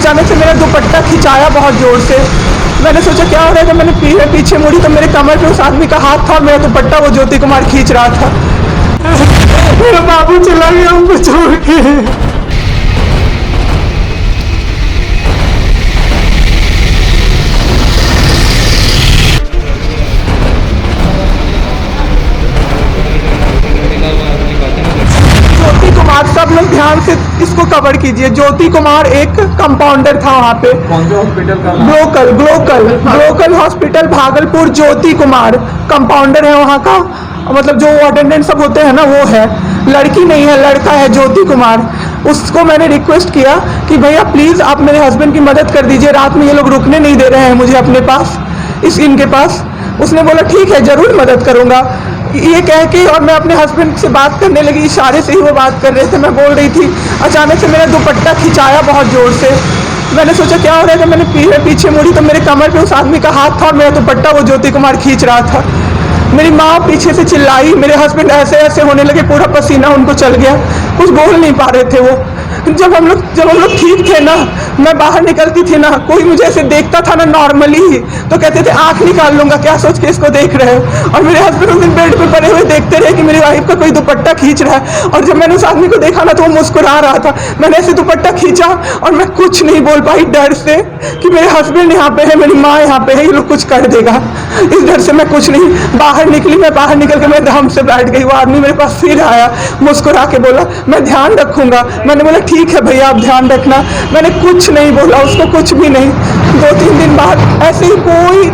अचानक से मेरा दुपट्टा खिंचाया बहुत ज़ोर से। मैंने सोचा क्या हो रहा है, जब मैंने पीछे मुड़ी तो मेरे कमर पे उस आदमी का हाथ था और मेरा दुपट्टा वो ज्योति कुमार खींच रहा था। मेरा बाबू चला गया हमको छोड़ के। ज्योति कुमार, सब लोग ध्यान से इसको कवर कीजिए। ज्योति कुमार एक कंपाउंडर था वहाँ पे। कौन से हॉस्पिटल का? Glocal hospital Bhagalpur. Jyoti Kumar compounder है वहाँ का, मतलब जो अटेंडेंट सब होते हैं ना वो है। लड़की नहीं है, लड़का है ज्योति कुमार। उसको मैंने रिक्वेस्ट किया कि भैया प्लीज़ आप मेरे हस्बैंड की मदद कर दीजिए, रात में ये लोग रुकने नहीं दे रहे हैं मुझे अपने पास, इनके पास। उसने बोला ठीक है ज़रूर मदद करूँगा, ये कह के, और मैं अपने हस्बैंड से बात करने लगी। इशारे से ही वो बात कर रहे थे, मैं बोल रही थी। अचानक से मेरा दुपट्टा खिंचाया बहुत ज़ोर से। मैंने सोचा क्या हो रहा है, जब मैंने पीछे मुड़ी तो मेरे कमर पे उस आदमी का हाथ था और मेरा दुपट्टा वो ज्योति कुमार खींच रहा था। मेरी माँ पीछे से चिल्लाई, मेरे हस्बैंड ऐसे ऐसे होने लगे, पूरा पसीना उनको चल गया, कुछ बोल नहीं पा रहे थे वो। जब हम लोग ठीक थे ना, मैं बाहर निकलती थी ना, कोई मुझे ऐसे देखता था ना नॉर्मली ही तो कहते थे आंख निकाल लूंगा, क्या सोच के इसको देख रहे हो। और मेरे हस्बैंड उस दिन बेड पे पड़े हुए देखते रहे कि मेरी वाइफ का कोई दुपट्टा खींच रहा है। और जब मैंने उस आदमी को देखा ना तो वो मुस्कुरा रहा था। मैंने ऐसे दुपट्टा खींचा और मैं कुछ नहीं बोल पाई डर से कि मेरे हस्बैंड यहाँ पे है, मेरी माँ यहाँ पे है, ये लोग कुछ कर देगा। इस डर से मैं कुछ नहीं बाहर निकली। मैं बाहर निकल के मैं धम से बैठ गई। वो आदमी मेरे पास फिर आया, मुस्कुरा के बोला मैं ध्यान रखूंगा। मैंने बोला ठीक है भैया आप ध्यान रखना। मैंने कुछ नहीं बोला उसको, कुछ भी नहीं। 2-3 दिन बाद ऐसे ही कोई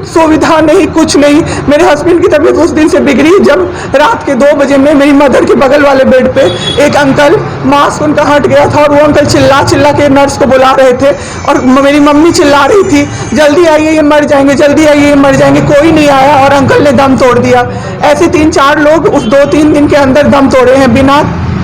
सुविधा नहीं, कुछ नहीं। मेरे हस्बैंड की तबीयत उस दिन से बिगड़ी जब रात के 2 बजे में मेरी मदर के बगल वाले बेड पे एक अंकल, मास्क उनका हट गया था और वो अंकल चिल्ला के नर्स को बुला रहे थे और मेरी मम्मी चिल्ला रही थी जल्दी आइए ये मर जाएंगे, जल्दी आइए ये मर जाएंगे। कोई नहीं आया और अंकल ने दम तोड़ दिया। ऐसे 3-4 लोग उस 2-3 दिन के अंदर दम तोड़े हैं बिना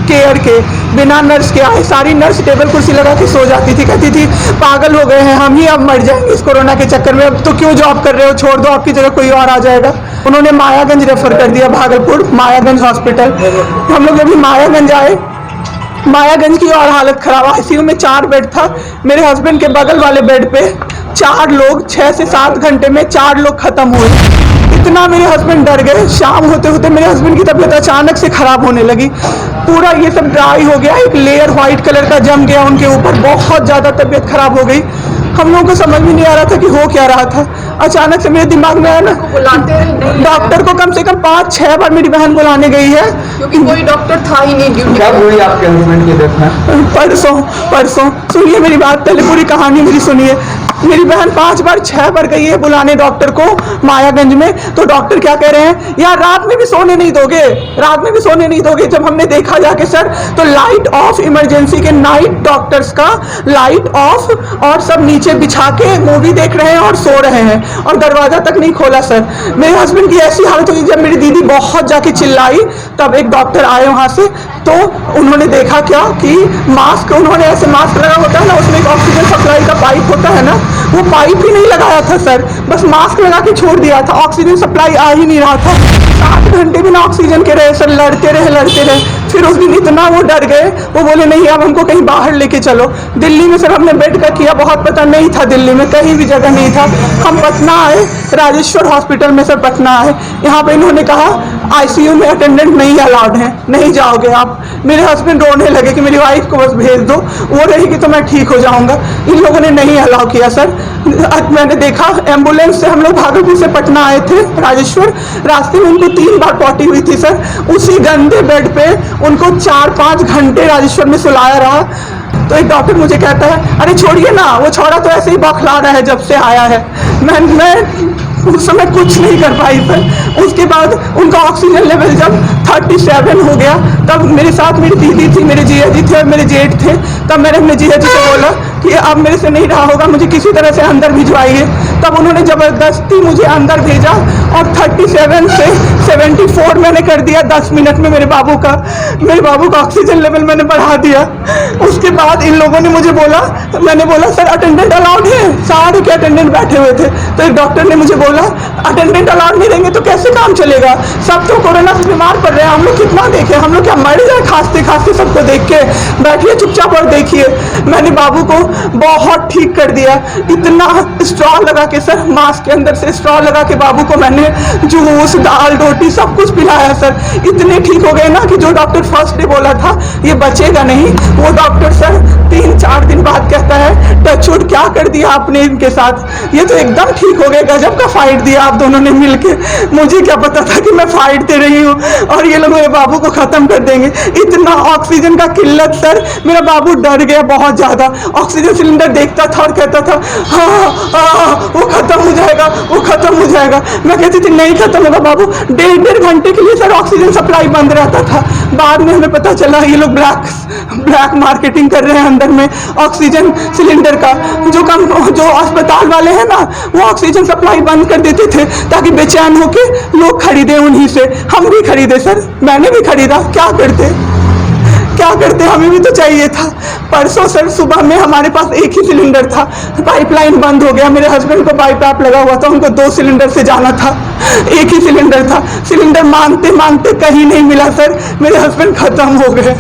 केयर के, बिना नर्स के आए। सारी नर्स टेबल कुर्सी लगा के सो जाती थी, कहती थी पागल हो गए हैं हम ही, अब मर जाएंगे इस कोरोना के चक्कर में, अब तो क्यों जॉब कर रहे हो, छोड़ दो, आपकी जगह कोई और आ जाएगा। उन्होंने मायागंज रेफर कर दिया, भागलपुर मायागंज हॉस्पिटल। हम लोग अभी मायागंज आए, मायागंज की और हालत खराब। आईसीयू में 4 बेड था। मेरे हस्बैंड के बगल वाले बेड पे 4 लोग 6 से 7 घंटे में 4 लोग खत्म हुए। इतना मेरे हस्बैंड डर गए। शाम होते होते मेरे हस्बैंड की तबीयत अचानक से खराब होने लगी, पूरा ये सब ड्राई हो गया, एक लेयर व्हाइट कलर का जम गया उनके ऊपर, बहुत ज़्यादा तबीयत खराब हो गई। हम लोगों को समझ में नहीं आ रहा था कि हो क्या रहा था। अचानक से मेरे दिमाग में आया ना, डॉक्टर को कम से कम 5-6 बार मेरी बहन बुलाने गई है क्योंकि कोई डॉक्टर था ही नहीं ड्यूटी। क्या हुई आपके हस्बैंड की डेथ में? परसों सुनिए मेरी बात, पहले पूरी कहानी मेरी सुनिए। मेरी बहन 5 बार 6 बार गई है बुलाने डॉक्टर को मायागंज में। तो डॉक्टर क्या कह रहे हैं, यार रात में भी सोने नहीं दोगे, रात में भी सोने नहीं दोगे। जब हमने देखा जाके सर तो लाइट ऑफ, इमरजेंसी के नाइट डॉक्टर्स का लाइट ऑफ, और सब नीचे बिछा के मूवी देख रहे हैं और सो रहे हैं और दरवाजा तक नहीं खोला सर। मेरे हस्बैंड की ऐसी हालत हुई, जब मेरी दीदी बहुत जाके चिल्लाई तब एक डॉक्टर आए वहाँ से। तो उन्होंने देखा क्या कि मास्क, उन्होंने ऐसे मास्क लगा होता है ना, उसमें एक ऑक्सीजन सप्लाई का पाइप होता है ना, वो पाइप ही नहीं लगाया था सर, बस मास्क लगा के छोड़ दिया था। ऑक्सीजन सप्लाई आ ही नहीं रहा था। 7 घंटे बिना ऑक्सीजन के रहे सर, लड़ते रहे। फिर उस दिन इतना वो डर गए, वो बोले नहीं अब हमको कहीं बाहर लेके चलो। दिल्ली में सर हमने बेड का किया, बहुत पता नहीं था दिल्ली में कहीं भी जगह नहीं था। हम पटना आए, राजेश्वर हॉस्पिटल में सर पटना आए। यहाँ पे इन्होंने कहा आईसीयू में अटेंडेंट नहीं अलाउड है, नहीं जाओगे आप। मेरे हस्बैंड रोने लगे कि मेरी वाइफ को बस भेज दो, वो रहेगी तो मैं ठीक हो जाऊंगा। इन लोगों ने नहीं अलाउ किया सर। मैंने देखा एम्बुलेंस से हम लोग भागलपुर से पटना आए थे राजेश्वर, रास्ते में उनको 3 बार पॉटी हुई थी सर। उसी गंदे बेड पे उनको 4-5 घंटे राजेश्वर में सुलाया रहा। तो एक डॉक्टर मुझे कहता है अरे छोड़िए ना, वो छोड़ा तो ऐसे ही बौखला रहा है जब से आया है। मैं उस समय कुछ नहीं कर पाई सर। उसके बाद उनका ऑक्सीजन लेवल जब 37 हो गया, तब मेरे साथ मेरी दीदी थी, मेरे जीजा जी थे और मेरे जेठ थे। तब मैंने अपने जीजा जी से बोला कि अब मेरे से नहीं रहा होगा, मुझे किसी तरह से अंदर भिजवाइए। तब उन्होंने ज़बरदस्ती मुझे अंदर भेजा और 37 से 74 मैंने कर दिया 10 मिनट में मेरे बाबू का ऑक्सीजन लेवल मैंने बढ़ा दिया। उसके बाद इन लोगों ने मुझे बोला, मैंने बोला सर अटेंडेंट अलाउड है, सारे के अटेंडेंट बैठे हुए थे, तो एक डॉक्टर ने मुझे बोला अटेंडेंट अलाउड नहीं देंगे तो कैसे काम चलेगा, सब तो कोरोना से बीमार पड़ रहे हैं, हम लोग कितना देखें, हम लोग क्या मर जाए खांसते खांसते सबको देख के, बैठिए चुपचाप और देखिए। मैंने बाबू को बहुत ठीक कर दिया, इतना स्ट्रॉ लगा के सर, मास्क के अंदर से स्ट्रॉ लगा के बाबू को मैंने जूस दाल रोटी सब कुछ पिलाया सर। इतने ठीक हो गए ना कि जो डॉक्टर फर्स्ट डे बोला था ये बचेगा नहीं, वो डॉक्टर सर 3-4 दिन बाद कहता है टचवुड क्या कर दिया आपने इनके साथ, ये तो एकदम ठीक हो गए, गजब का फाइट दिया आप दोनों ने मिलके। मुझे क्या पता था कि मैं फाइट दे रही हूँ और ये लोग मेरे बाबू को खत्म कर देंगे। इतना ऑक्सीजन का किल्लत सर, मेरा बाबू डर गया बहुत ज्यादा, ऑक्सीजन सिलेंडर देखता था और कहता था हाँ वो खत्म हो जाएगा, वो खत्म हो जाएगा। मैं कहती थी नहीं खत्म होगा बाबू। 1.5 घंटे के लिए सर ऑक्सीजन सप्लाई बंद रहता था। बाद में हमें पता चला ये लोग ब्लैक मार्केटिंग कर रहे हैं अंदर में ऑक्सीजन सिलेंडर का। जो अस्पताल वाले हैं ना वो ऑक्सीजन सप्लाई बंद कर देते थे ताकि बेचैन होके लोग खरीदे उन्हीं से। हम भी खरीदे सर, मैंने भी खरीदा, क्या करते हमें भी तो चाहिए था। परसों सर सुबह में हमारे पास एक ही सिलेंडर था, पाइपलाइन बंद हो गया, मेरे हस्बैंड को पाइप लगा हुआ था, उनको 2 सिलेंडर से जाना था, एक ही सिलेंडर था, सिलेंडर मांगते मांगते कहीं नहीं मिला सर, मेरे हस्बैंड खत्म हो गए।